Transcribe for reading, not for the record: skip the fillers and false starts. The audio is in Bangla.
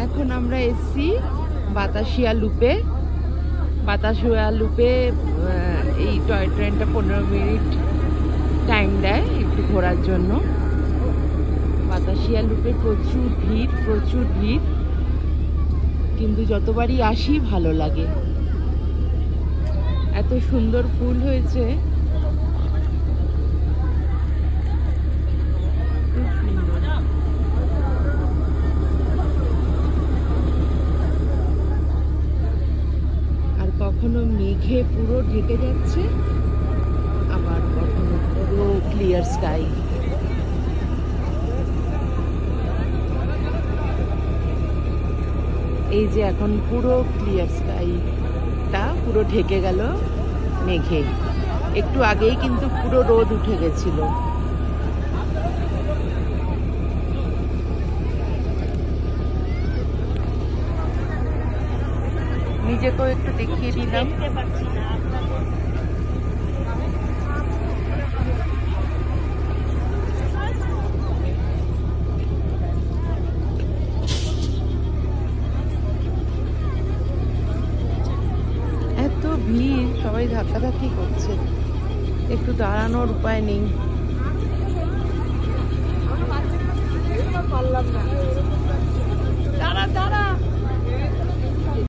এখন আমরা এসছি বাতাসিয়া লুপে। বাতাসিয়া লুপে এই টয় ট্রেনটা 15 মিনিট টাইম দেয় একটু ঘোরার জন্য। বাতাসিয়া লুপে প্রচুর ভিড়, কিন্তু যতবারই আসি ভালো লাগে। এত সুন্দর ফুল হয়েছে, আর কখনো মেঘে পুরো ঢেকে যাচ্ছে, আবার কখনো পুরো ক্লিয়ার স্কাই। এই যে এখন পুরো ক্লিয়ার স্কাইটা পুরো ঢেকে গেল মেঘে। একটু আগেই কিন্তু পুরো রোদ উঠে গেছিল। নিজেকেও একটু দেখিয়ে দিলাম। এত ভিড়, সবাই ধাক্কাধাক্কি করছে, একটু দাঁড়ানোর উপায় নেই। দাঁড়া দাঁড়া।